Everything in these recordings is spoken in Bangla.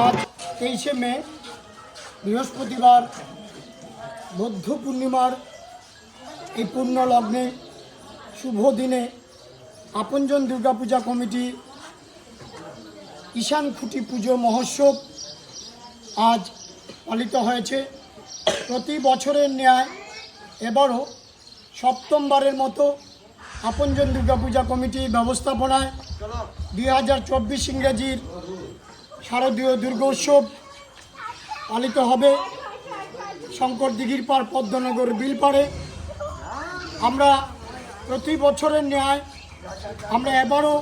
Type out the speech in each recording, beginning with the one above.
আজ 23শে মে বৃহস্পতিবার বৌদ্ধ পূর্ণিমার এই পূর্ণ লগ্নে শুভ দিনে আপনজন দুর্গাপূজা কমিটি ঈশান খুঁটি পুজো মহোৎসব আজ পালিত হয়েছে। প্রতি বছরের ন্যায় এবারও সপ্তমবারের মতো আপনজন দুর্গাপূজা কমিটির ব্যবস্থাপনায় 2024 ইংরেজির শারদীয় দুর্গোৎসব পালিত হবে শঙ্কর দিঘির পাড় পদ্মনগর বিলপাড়ে। আমরা প্রতি বছরের ন্যায় আমরা এবারও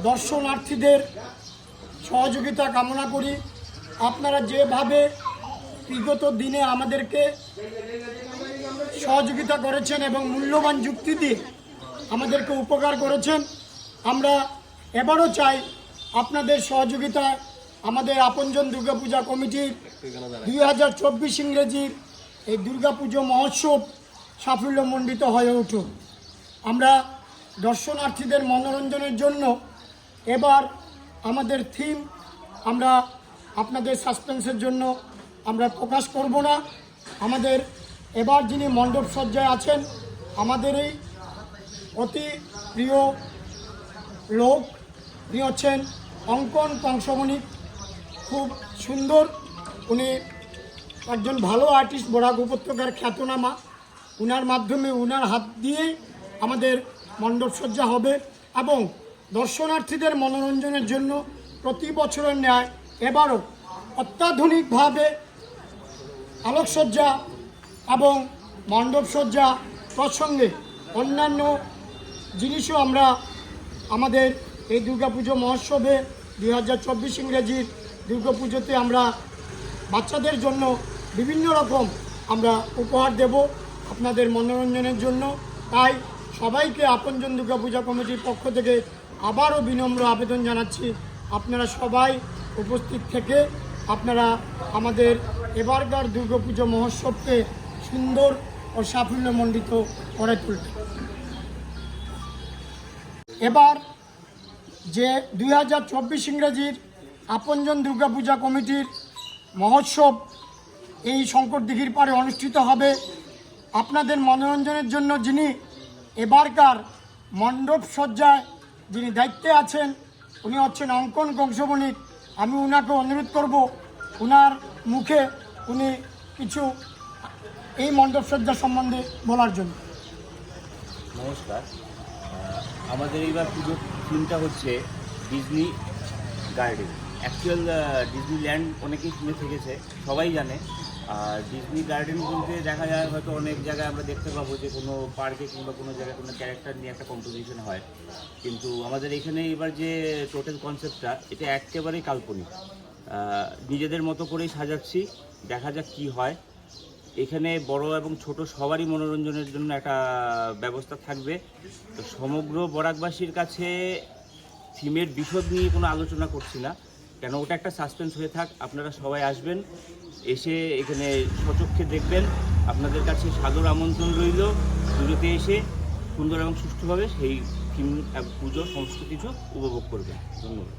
দর্শনার্থীদের সহযোগিতা কামনা করি। আপনারা যেভাবে বিগত দিনে আমাদেরকে সহযোগিতা করেছেন এবং মূল্যবান যুক্তি দিয়ে আমাদেরকে উপকার করেছেন, আমরা এবারও চাই আপনাদের সহযোগিতায় আমাদের আপনজন দুর্গাপূজা কমিটির 2024 ইংরেজির এই দুর্গাপুজো মহোৎসব সাফল্যমণ্ডিত হয়ে উঠুক। আমরা দর্শনার্থীদের মনোরঞ্জনের জন্য এবার আমাদের থিম আমরা আপনাদের সাসপেন্সের জন্য আমরা প্রকাশ করব না। আমাদের এবার যিনি মণ্ডপ সজ্জায় আছেন আমাদের এই অতি প্রিয় লোক, উনি হচ্ছেন অঙ্কন কংসমণি, খুব সুন্দর, উনি একজন ভালো আর্টিস্ট, বরাক উপত্যকার খ্যাতনামা। উনার মাধ্যমে উনার হাত দিয়ে আমাদের মণ্ডপ সজ্জা হবে এবং দর্শনার্থীদের মনোরঞ্জনের জন্য প্রতি বছরের ন্যায় এবারও অত্যাধুনিকভাবে আলোকসজ্জা এবং মণ্ডপ সজ্জা প্রসঙ্গে অন্যান্য জিনিসও আমরা আমাদের এই দুর্গাপুজো মহোৎসবে 2024 ইংরেজির দুর্গাপুজোতে আমরা বাচ্চাদের জন্য বিভিন্ন রকম আমরা উপহার দেব আপনাদের মনোরঞ্জনের জন্য। তাই সবাইকে আপনজন দুর্গাপূজা কমিটির পক্ষ থেকে আবারও বিনম্র আবেদন জানাচ্ছি, আপনারা সবাই উপস্থিত থেকে আপনারা আমাদের এবারকার দুর্গাপুজো মহোৎসবকে সুন্দর ও সাফল্যমণ্ডিত করে তুলবেন। এবার যে 2024 ইংরেজির আপনজন দুর্গাপূজা কমিটির মহোৎসব এই শঙ্কর দিঘির পাড়ে অনুষ্ঠিত হবে, আপনাদের মনোরঞ্জনের জন্য যিনি এবারকার মণ্ডপ সজ্জায় যিনি দায়িত্বে আছেন উনি হচ্ছেন অঙ্কন কংসমণি। আমি ওনাকে অনুরোধ করব ওনার মুখে উনি কিছু এই মণ্ডপ সজ্জা সম্বন্ধে বলার জন্য। নমস্কার, আমাদের এইবার পুজোর থিমটা হচ্ছে ডিজনি গার্ডেন। অ্যাকচুয়াল ডিজনিল্যান্ড অনেকেই শুনে থেকেছে, সবাই জানে। আর ডিজনি গার্ডেন বলতে দেখা যায় হয়তো অনেক জায়গায় আমরা দেখতে পাবো যে কোনো পার্কে কিংবা কোনো জায়গায় কোনো ক্যারেক্টার নিয়ে একটা কম্পোজিশন হয়, কিন্তু আমাদের এখানে এবার যে টোটাল কনসেপ্টটা এটা একেবারেই কাল্পনিক। নিজেদের মতো করেই সাজাচ্ছি, দেখা যাক কী হয়। এখানে বড় এবং ছোট সবারই মনোরঞ্জনের জন্য একটা ব্যবস্থা থাকবে। তো সমগ্র বরাকবাসীর কাছে থিমের বিশদ নিয়ে কোনো আলোচনা করছি না, কেন ওটা একটা সাসপেন্স হয়ে থাক। আপনারা সবাই আসবেন, এসে এখানে সচক্ষে দেখবেন। আপনাদের কাছে সাদর আমন্ত্রণ রইল পুজোতে এসে সুন্দর এবং সুষ্ঠুভাবে সেই থিম পুজো সমস্ত কিছু উপভোগ করবেন। ধন্যবাদ।